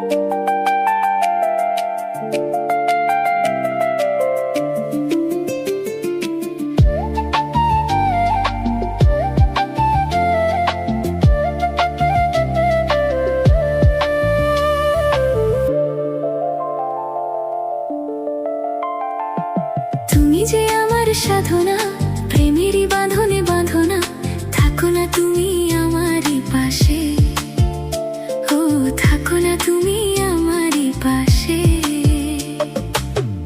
তুমি যে আমার সাধনা, প্রেমেরই বাঁধনে বাঁধনা, থাকো না তুমি আমারই পাশে, ও থাকো না তুমি আমারই পাশে।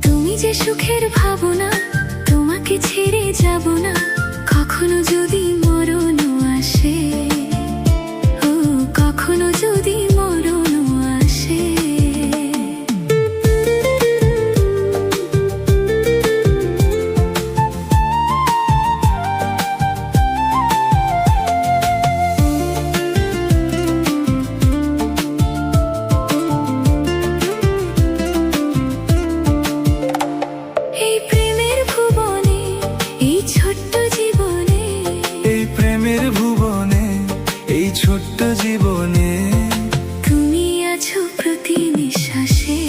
তুমি যে সুখের ভাবনা, তোমাকে ছেড়ে যাব না কখনো যদি মরণও আসে, ও কখনো যদি মরণও আসে। এই প্রেমের ভুবনে, এই ছোট্ট জীবনে, এই প্রেমের ভুবনে, এই ছোট্ট জীবনে তুমি আছো প্রতি নিঃশ্বাসে,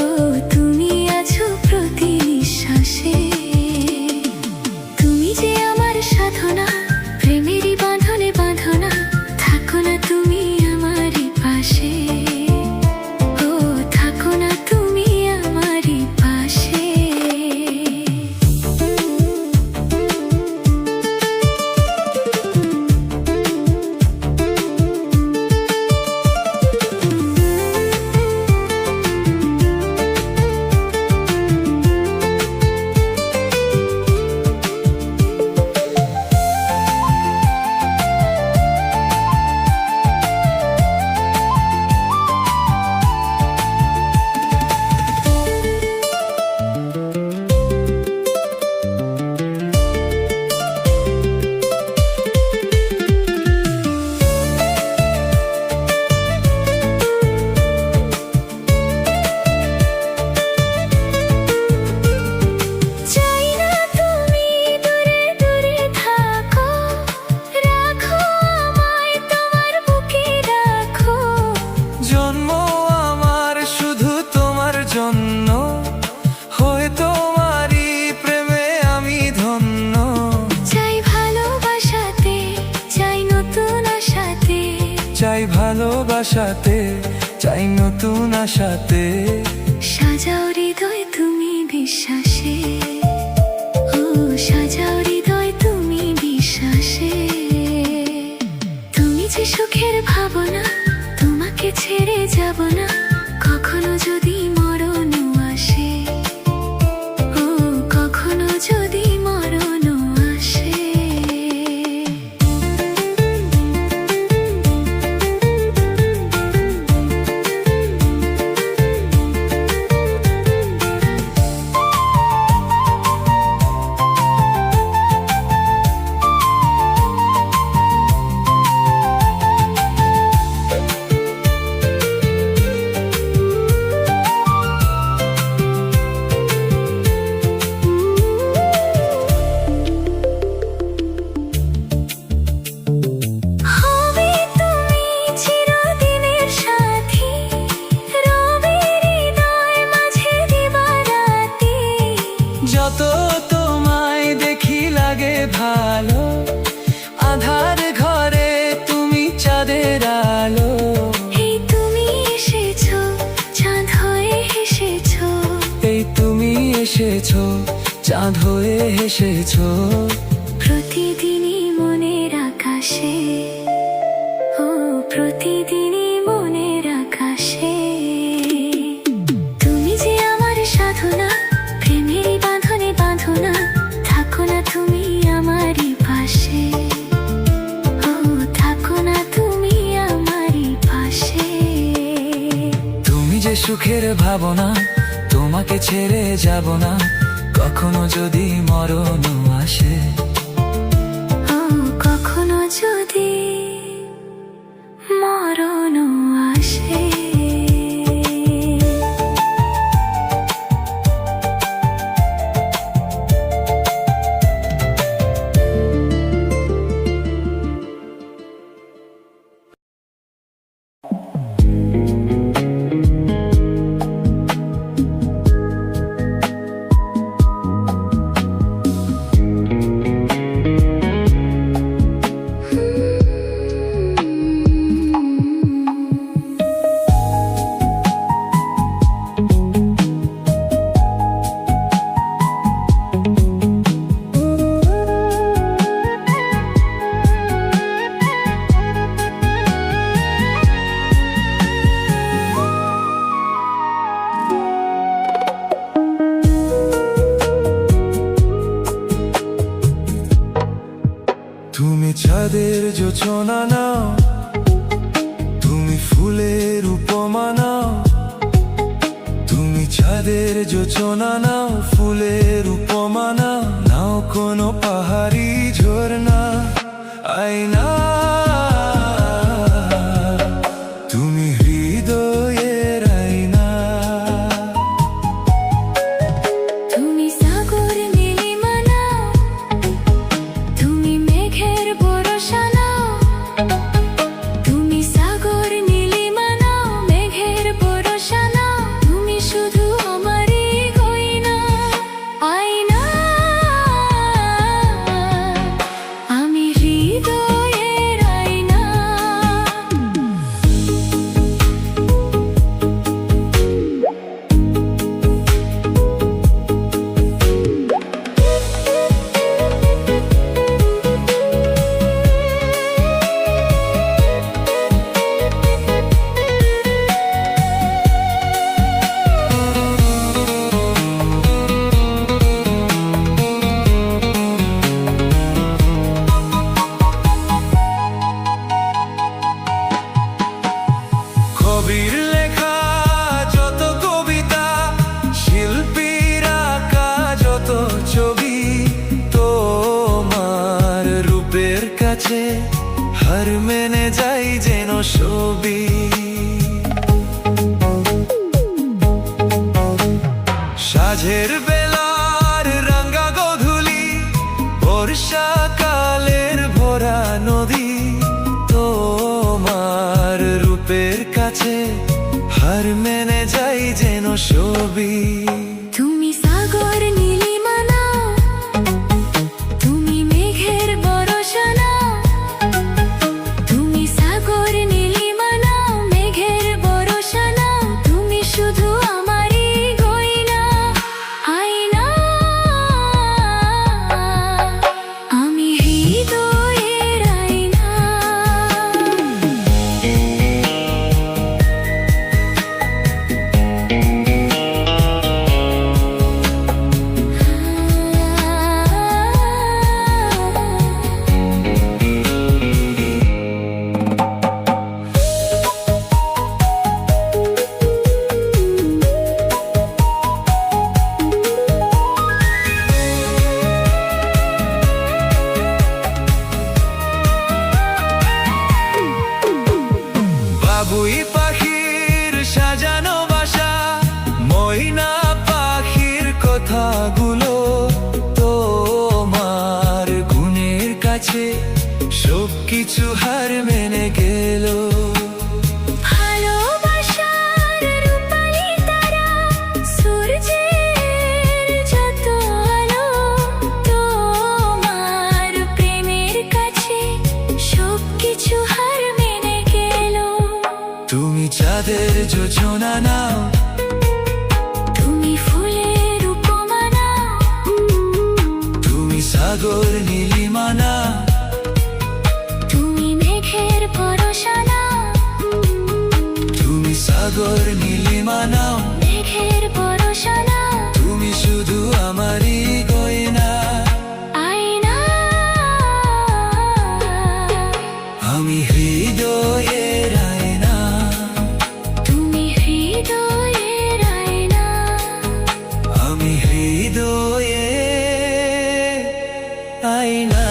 ও তুমি আছো প্রতি নিঃশ্বাসে। তুমি যে আমার সাধনা, প্রেমেরই বাঁধনে বাঁধনা, থাকো না তুমি আমারই পাশে, ও থাকো না তুমি আমারই পাশে। চাই না তুমি দূরে দূরে থাকো, রাখো আমায় তোমার বুকে রাখো। জন্ম আমার শুধু তোমার জন্য, হয়ে তোমারই প্রেমে আমি ধন্য। চাই ভালোবাসাতে, চাই নতুন আশাতে, চাই ভালোবাসাতে, চাই নতুন আশাতে। সাজাও হৃদয় তুমি বিশ্বাসে, ও সাজাও হৃদয় তুমি বিশ্বাসে। তুমি যে সুখের ভাবনা, তোমাকে ছেড়ে যাব না কখনো যদি মরণও আসে, ও কখনো যদি মরণও আসে। হবে তুমি চিরদিনের সাথী, রবে হৃদয় মাঝে দিবারাতি। যত তোমায় দেখি লাগে ভালো, আধার ঘরে তুমি চাঁদের আলো। এই তুমি এসেছো, চাঁদ হয়ে হেসেছো, এই তুমি এসেছো, চাঁদ হয়ে হেসেছো। প্রতিদিনই মনের আকাশে, ও প্রতিদিনই মনের আকাশে। তুমি যে আমার সাধনা, প্রেমেরই বাঁধনে বাঁধনা, থাকো না তুমি আমারই পাশে, ও থাকো না তুমি আমারই পাশে। তুমি যে সুখের ভাবনা, তোমাকে ছেড়ে যাব না কখনো যদি মরণও আসে, ও কখনো যদি মরণও আসে। যোচনা নাও, তুমি ফুলের উপমা নাও, তুমি চাঁদের যোচনা নাও, ফুলের উপমা নাও, নাও কোনো পাহাড়ি ঝর্ণা আয়না, তুমি হৃদয়ের আয়না। তুমি সাগর নীলিমা নাও, তুমি মেঘের ভরসা নাও, তুমি সাগর নীলিমা নাও, মেঘের ভরসা নাও, তুমি শুধু আমারই গয়না আয়না, আমি হৃদয়ের আয়না। কবির লেখা যত কবিতা, শিল্পীর আঁকা যত ছবি, তোমার রূপের কাছে হার মেনে যাই যেন ছবি। সাঁঝের বেলার রাঙ্গা গধূলি, বর্ষাকালের ভরা নদী, তোমার রূপের কাছে হার মেনে যাই যেন ছবি। তুমি সাগর নীলিমা নাও, তুমি মেঘের ভরসা নাও, তুমি সাগর নীলিমা নাও, মেঘের ভরসা নাও, তুমি শুধু আমারই গয়না আয়না, আমি হৃদয়ের আয়না। বাবুই পাখির সাজানো বাসা, ময়না পাখির কথাগুলো, তোমার গুণের কাছে সবকিছু হার মেনে গেল। ভালোবাসার রূপালি তারা, সূর্যের যত আলো, তোমার প্রেমের কাছে সবকিছু হার মেনে গেল। তুমি চাঁদের যোচনা নাও, তুমি ফুলের উপমা নাও, তুমি সাগর নীলিমা নাও, তুমি মেঘের ভরসা নাও, তুমি সাগর নীলিমা নাও, মেঘের ভরসা নাও, তুমি শুধু আমারই গয়না আয়না, আমি হৃদয়ের আয়না, তুমি হৃদয়ের আয়না, আমি হৃদয়ের আয়না।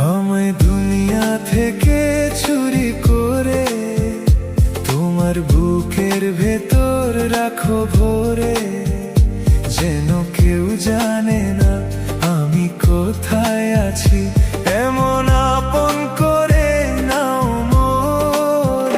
আমায় দুনিয়া থেকে চুরি করে তোমার বুকের ভেতর রাখো ভরে, যেন কেউ জানে না আমি কোথায় আছি, এমন আপন করে নাও মোরে।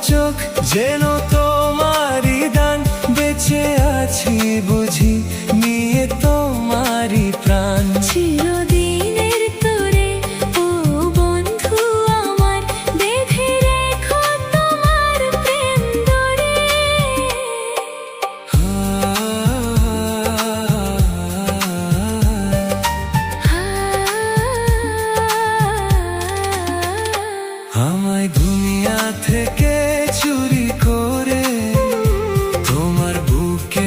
চোখ যেন তোমারই দান, বেঁচে আছি বুঝি নিয়ে তোমারই প্রাণ। চিরদিনের তোরে ও বন্ধু আমার, বেঁধে রেখো তোমার প্রেম ডোরে। আমায় দুনিয়া থেকে চুরি করে তোমার বুকে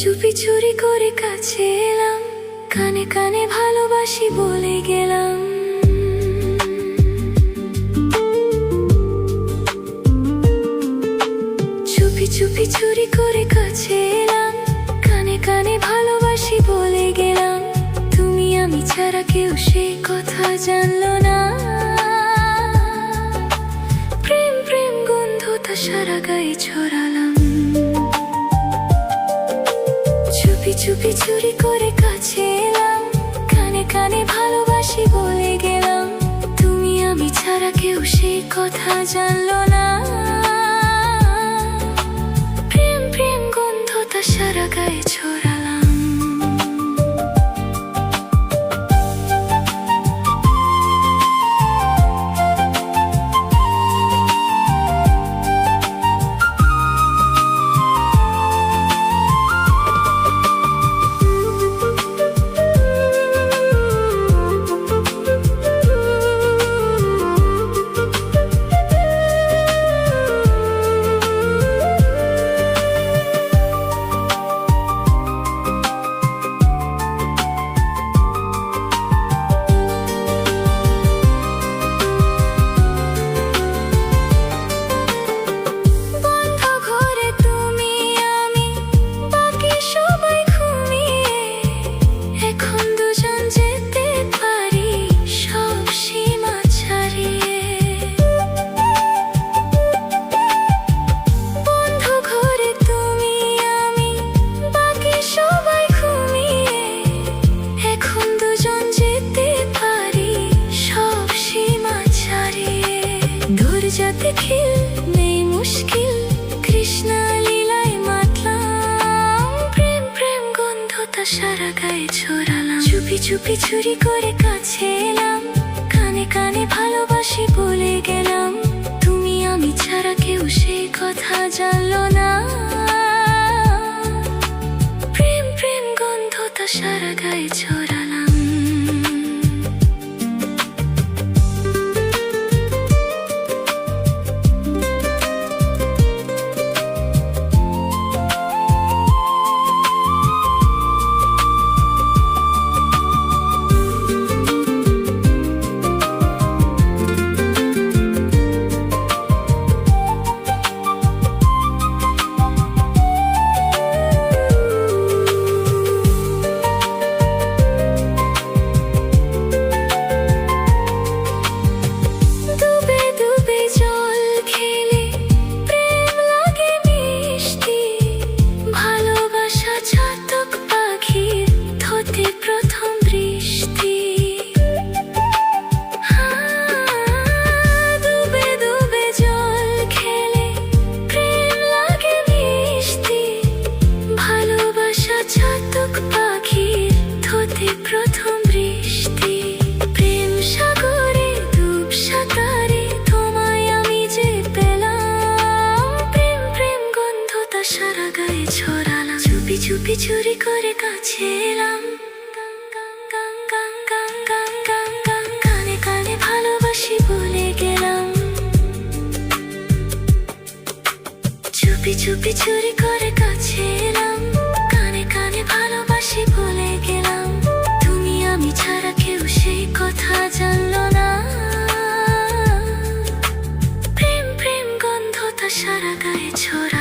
চুপি চুরি করে কাছে এলাম, কানে কানে ভালোবাসি বলে গেলাম। চুপি চুপি চুরি করে কাছে এলাম, কানে কানে ভালোবাসি বলে গেলাম। তুমি আমি ছাড়া কেউ সেই কথা জানলো না। প্রেম প্রেম গন্ধটা সারা গায়ে ছড়ালাম। চুপি চুপি চুরি করে কাছে এলাম, কানে কানে ভালোবাসি বলে গেলাম। তুমি আমি ছাড়া কেউ সেই কথা জানলো না। প্রেম প্রেম গন্ধটা সারা গায়ে ছড়ালাম। যাতে খিল নেই মুশকিল, কৃষ্ণা লীলায় মাতলাম। প্রেম প্রেম গন্ধটা সারা গায়ে ছড়ালাম। চুপি চুপি চুরি করে কাছে এলাম, কানে কানে ভালোবাসি বলে গেলাম। তুমি আমি ছাড়া কেউ সেই কথা জানলো না। প্রেম প্রেম গন্ধটা সারা গায়ে ছড়ালাম। প্রথম বৃষ্টি প্রেম সাগরে ডুব সাঁতারে তোমায় আমি যে পেলাম। প্রেম প্রেম গন্ধটা সারা গায়ে ছড়ালাম। চুপি চুপি চুরি করে কাছে এলাম, কানে কানে ভালোবাসি বলে গেলাম। চুপি চুপি চুরি করে কাছে এলাম, কানে কানে ভালোবাসি বলে গেলাম। তুমি আমি ছাড়া কেউ সেই কথা জানলো না। প্রেম প্রেম গন্ধটা সারা গায়ে ছড়া।